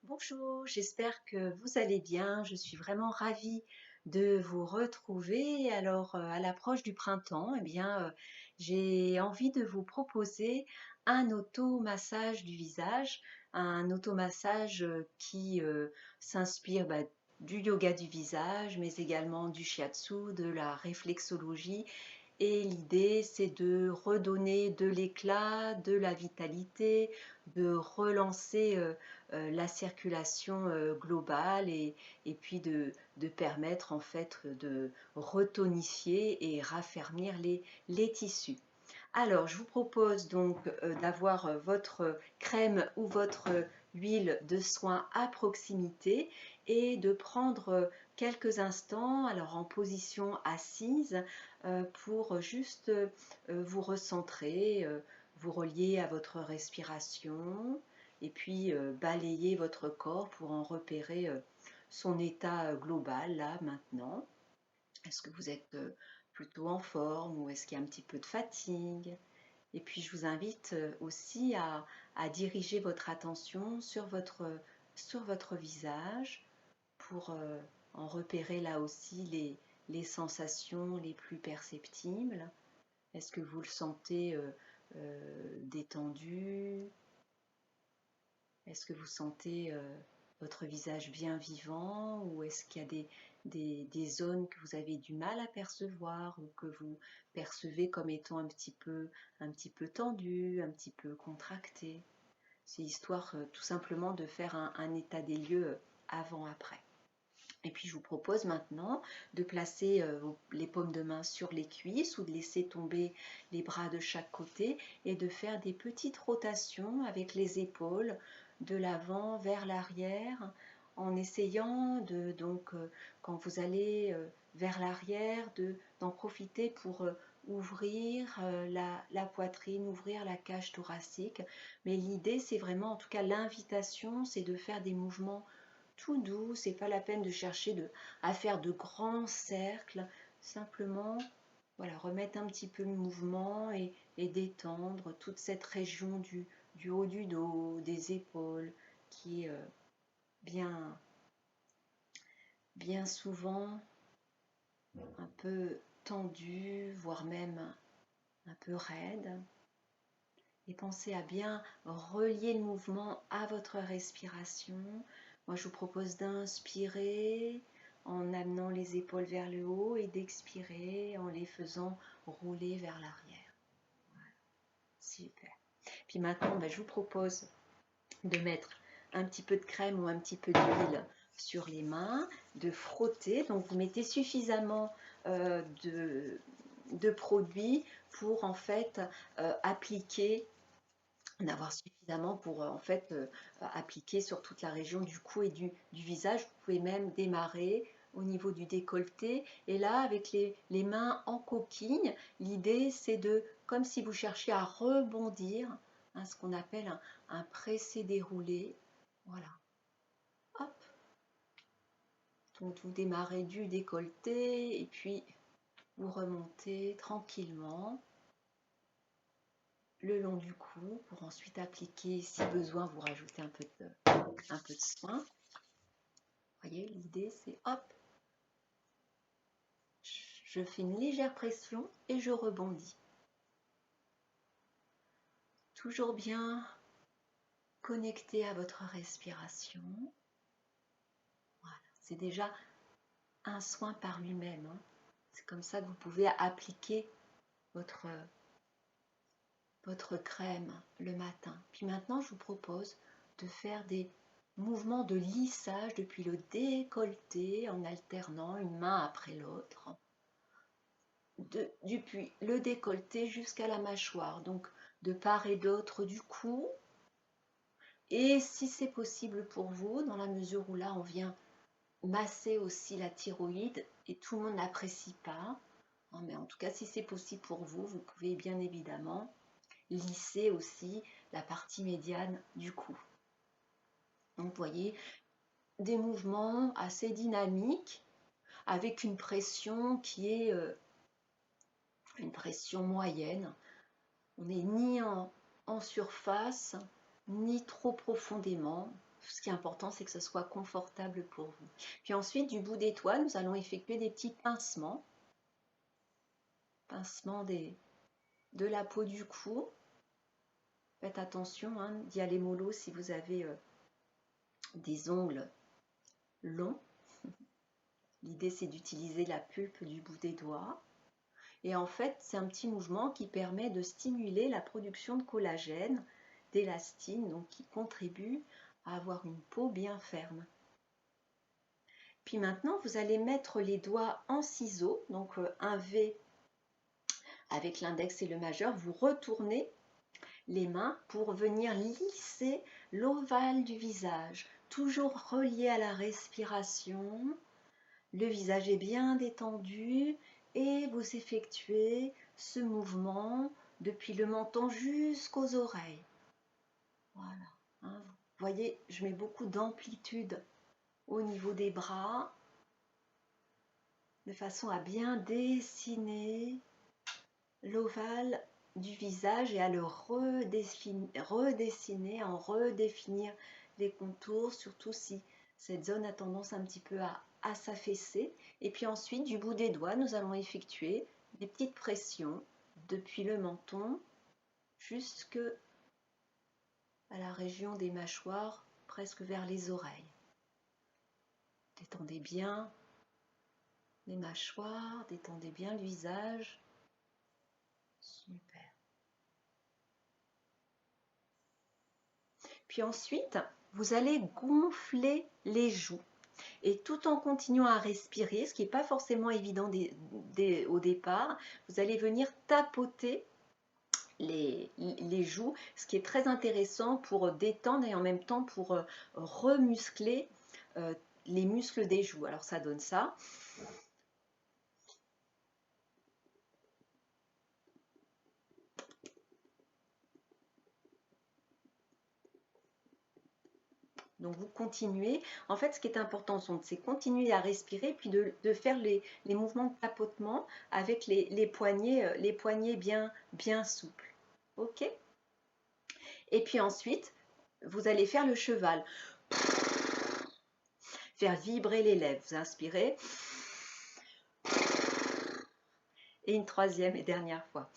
Bonjour, j'espère que vous allez bien. Je suis vraiment ravie de vous retrouver. Alors, à l'approche du printemps, j'ai envie de vous proposer un automassage du visage, un automassage qui s'inspire du yoga du visage, mais également du shiatsu, de la réflexologie. Et l'idée, c'est de redonner de l'éclat, de la vitalité, de relancer la circulation globale et puis de permettre en fait de retonifier et raffermir les tissus. Alors, je vous propose donc d'avoir votre crème ou votre huile de soin à proximité et de prendre quelques instants, alors en position assise, pour juste vous recentrer, vous relier à votre respiration et puis balayer votre corps pour en repérer son état global là maintenant. Est-ce que vous êtes plutôt en forme ou est-ce qu'il y a un petit peu de fatigue? Et puis je vous invite aussi à diriger votre attention sur votre visage pour en repérer là aussi les sensations les plus perceptibles. Est-ce que vous le sentez détendu? Est-ce que vous sentez votre visage bien vivant ou est-ce qu'il y a des zones que vous avez du mal à percevoir ou que vous percevez comme étant un petit peu tendues, un petit peu contractées? C'est histoire tout simplement de faire un état des lieux avant-après. Et puis je vous propose maintenant de placer les paumes de main sur les cuisses ou de laisser tomber les bras de chaque côté et de faire des petites rotations avec les épaules de l'avant vers l'arrière en essayant de quand vous allez vers l'arrière d'en profiter pour ouvrir la poitrine, ouvrir la cage thoracique. Mais l'idée c'est vraiment, en tout cas l'invitation, c'est de faire des mouvements tout doux, c'est pas la peine de chercher à faire de grands cercles, simplement voilà, remettre un petit peu le mouvement et détendre toute cette région du haut du dos, des épaules, qui est bien, bien souvent un peu tendue, voire même un peu raide. Et pensez à bien relier le mouvement à votre respiration. Moi, je vous propose d'inspirer en amenant les épaules vers le haut et d'expirer en les faisant rouler vers l'arrière. Voilà, super. Puis maintenant, je vous propose de mettre un petit peu de crème ou un petit peu d'huile sur les mains, de frotter. Donc, vous mettez suffisamment de produits pour en fait appliquer, d'avoir suffisamment pour en fait appliquer sur toute la région du cou et du visage. Vous pouvez même démarrer au niveau du décolleté et là avec les mains en coquille, l'idée c'est de, comme si vous cherchiez à rebondir, hein, ce qu'on appelle un pressé déroulé. Voilà, hop, donc vous démarrez du décolleté et puis vous remontez tranquillement le long du cou pour ensuite appliquer, si besoin, vous rajoutez un peu de soin. Vous voyez, l'idée c'est hop, je fais une légère pression et je rebondis. Toujours bien connecté à votre respiration. Voilà, c'est déjà un soin par lui-même, hein. C'est comme ça que vous pouvez appliquer votre, votre crème le matin. Puis maintenant, je vous propose de faire des mouvements de lissage depuis le décolleté en alternant une main après l'autre. Depuis le décolleté jusqu'à la mâchoire, donc de part et d'autre du cou. Et si c'est possible pour vous, dans la mesure où là on vient masser aussi la thyroïde et tout le monde n'apprécie pas, hein, mais en tout cas si c'est possible pour vous, vous pouvez bien évidemment lisser aussi la partie médiane du cou. Donc vous voyez, des mouvements assez dynamiques avec une pression qui est une pression moyenne. On n'est ni en surface, ni trop profondément. ce qui est important, c'est que ce soit confortable pour vous. Puis ensuite, du bout des doigts, nous allons effectuer des petits pincements. Pincement de la peau du cou. Faites attention hein, d'y aller mollo si vous avez des ongles longs. L'idée, c'est d'utiliser la pulpe du bout des doigts. Et en fait, c'est un petit mouvement qui permet de stimuler la production de collagène, d'élastine, donc qui contribue à avoir une peau bien ferme. Puis maintenant, vous allez mettre les doigts en ciseaux, donc un V avec l'index et le majeur. Vous retournez les mains pour venir lisser l'ovale du visage, toujours relié à la respiration. Le visage est bien détendu et vous effectuez ce mouvement depuis le menton jusqu'aux oreilles. Voilà. Hein, vous voyez, je mets beaucoup d'amplitude au niveau des bras, de façon à bien dessiner l'ovale du visage et à le redessiner, en redéfinir les contours, surtout si cette zone a tendance un petit peu à s'affaisser. Et puis ensuite, du bout des doigts, nous allons effectuer des petites pressions depuis le menton jusque à la région des mâchoires, presque vers les oreilles. Détendez bien les mâchoires, détendez bien le visage. Super. Puis ensuite, vous allez gonfler les joues. Et tout en continuant à respirer, ce qui n'est pas forcément évident au départ, vous allez venir tapoter les joues, ce qui est très intéressant pour détendre et en même temps pour remuscler les muscles des joues. Alors ça donne ça. Donc vous continuez. En fait, ce qui est important, c'est continuer à respirer, puis de faire les mouvements de tapotement avec les poignets bien souples. OK? Et puis ensuite, vous allez faire le cheval. Faire vibrer les lèvres. Vous inspirez. Et une troisième et dernière fois.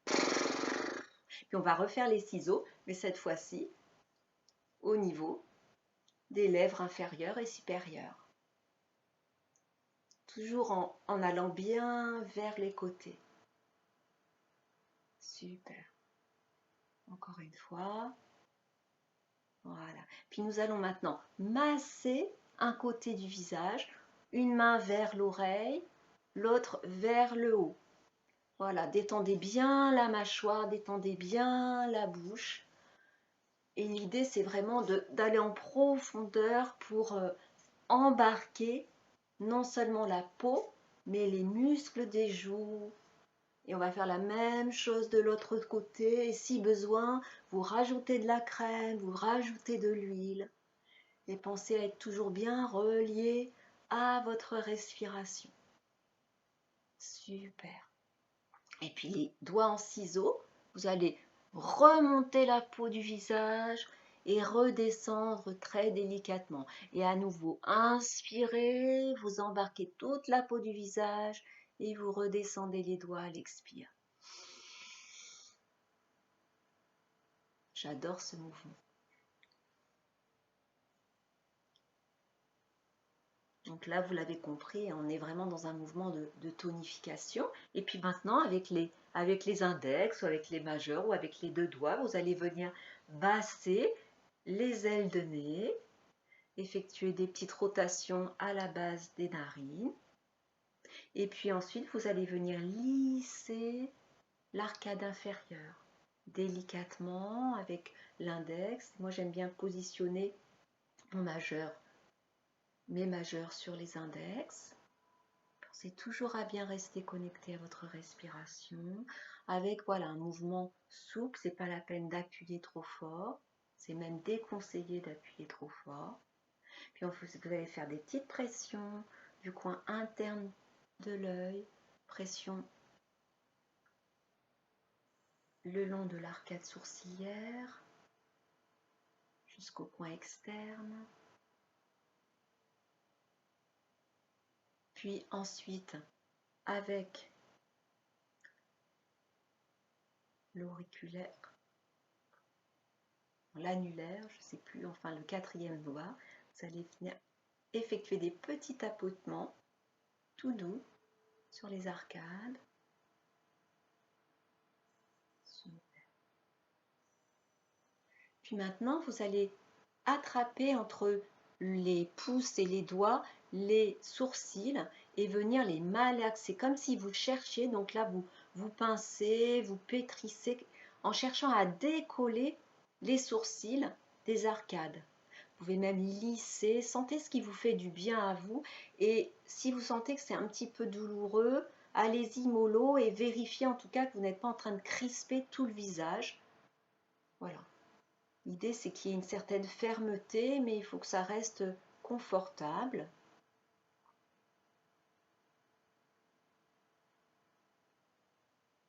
Puis on va refaire les ciseaux, mais cette fois-ci, au niveau des lèvres inférieures et supérieures. Toujours en allant bien vers les côtés. Super. Encore une fois. Voilà. Puis nous allons maintenant masser un côté du visage, une main vers l'oreille, l'autre vers le haut. Voilà, détendez bien la mâchoire, détendez bien la bouche. Et l'idée, c'est vraiment d'aller en profondeur pour embarquer non seulement la peau, mais les muscles des joues. Et on va faire la même chose de l'autre côté. Et si besoin, vous rajoutez de la crème, vous rajoutez de l'huile. Et pensez à être toujours bien relié à votre respiration. Super. Et puis les doigts en ciseaux, vous allez remonter la peau du visage et redescendre très délicatement. Et à nouveau, inspirez, vous embarquez toute la peau du visage et vous redescendez les doigts à l'expire. J'adore ce mouvement. Donc là, vous l'avez compris, on est vraiment dans un mouvement de tonification. Et puis maintenant, avec les index, ou avec les majeurs, ou avec les deux doigts, vous allez venir masser les ailes de nez, effectuer des petites rotations à la base des narines. Et puis ensuite, vous allez venir lisser l'arcade inférieure, délicatement avec l'index. Moi, j'aime bien positionner mon majeur, mes majeurs sur les index. Pensez toujours à bien rester connecté à votre respiration avec voilà, un mouvement souple. C'est pas la peine d'appuyer trop fort. C'est même déconseillé d'appuyer trop fort. Puis vous allez faire des petites pressions du coin interne de l'œil, pression le long de l'arcade sourcilière, jusqu'au coin externe. Puis ensuite, avec l'auriculaire, l'annulaire, je ne sais plus, enfin le 4e doigt, vous allez venir effectuer des petits tapotements tout doux sur les arcades. Puis maintenant, vous allez attraper entre les pouces et les doigts les sourcils et venir les malaxer comme si vous cherchiez. Donc là, vous pincez, vous pétrissez en cherchant à décoller les sourcils des arcades. Vous pouvez même lisser, sentez ce qui vous fait du bien à vous. Et si vous sentez que c'est un petit peu douloureux, allez-y mollo et vérifiez en tout cas que vous n'êtes pas en train de crisper tout le visage. Voilà. L'idée, c'est qu'il y ait une certaine fermeté, mais il faut que ça reste confortable.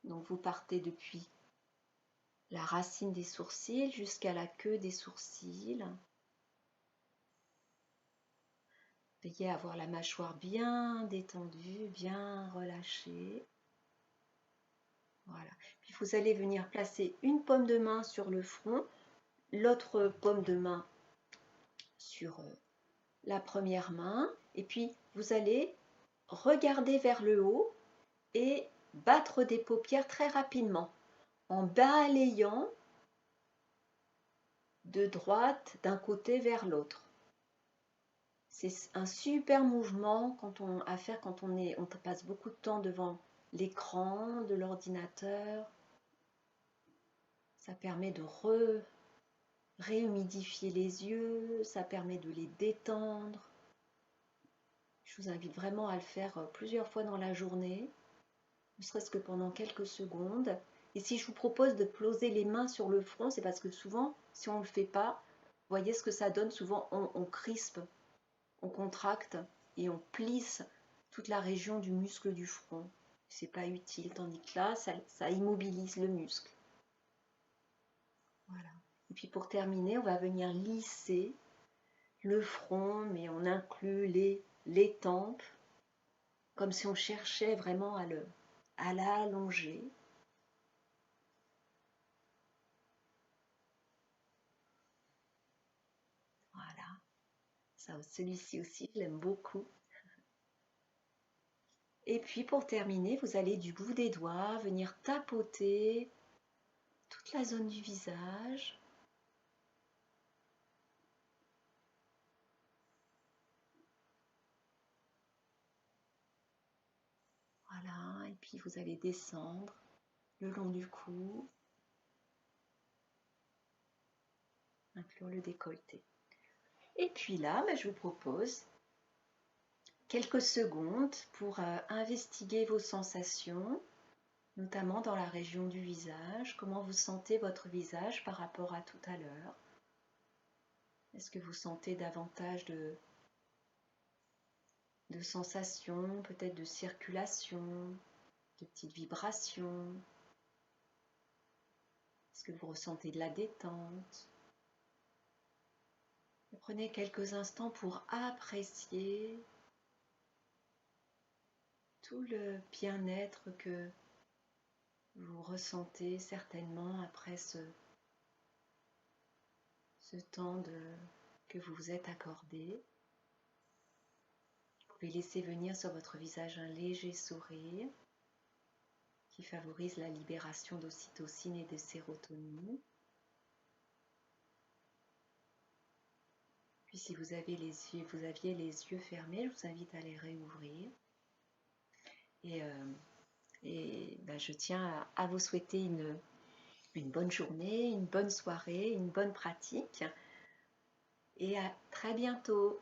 Donc, vous partez depuis la racine des sourcils jusqu'à la queue des sourcils. Veillez à avoir la mâchoire bien détendue, bien relâchée. Voilà. Puis, vous allez venir placer une paume de main sur le front, l'autre paume de main sur la première main. Et puis, vous allez regarder vers le haut et battre des paupières très rapidement en balayant de droite d'un côté vers l'autre. C'est un super mouvement à faire quand on passe beaucoup de temps devant l'écran de l'ordinateur. Ça permet de réhumidifier les yeux, ça permet de les détendre. Je vous invite vraiment à le faire plusieurs fois dans la journée, ne serait-ce que pendant quelques secondes. Et si je vous propose de poser les mains sur le front, c'est parce que souvent, si on ne le fait pas, vous voyez ce que ça donne, souvent on crispe, on contracte et on plisse toute la région du muscle du front. C'est pas utile, tandis que là, ça immobilise le muscle. Voilà. Et puis pour terminer, on va venir lisser le front, mais on inclut les tempes, comme si on cherchait vraiment à l'allonger. Voilà. Celui-ci aussi, je l'aime beaucoup. Et puis pour terminer, vous allez du bout des doigts venir tapoter toute la zone du visage. Voilà, et puis vous allez descendre le long du cou, inclure le décolleté. Et puis là, je vous propose quelques secondes pour investiguer vos sensations, notamment dans la région du visage. Comment vous sentez votre visage par rapport à tout à l'heure? Est-ce que vous sentez davantage de sensations, peut-être de circulation, de petites vibrations? Est-ce que vous ressentez de la détente? Prenez quelques instants pour apprécier tout le bien-être que vous ressentez certainement après ce temps que vous vous êtes accordé. Vous pouvez laisser venir sur votre visage un léger sourire qui favorise la libération d'ocytocine et de sérotonine. Puis si vous aviez les yeux fermés, je vous invite à les réouvrir. Et je tiens à vous souhaiter une bonne journée, une bonne soirée, une bonne pratique. Et à très bientôt.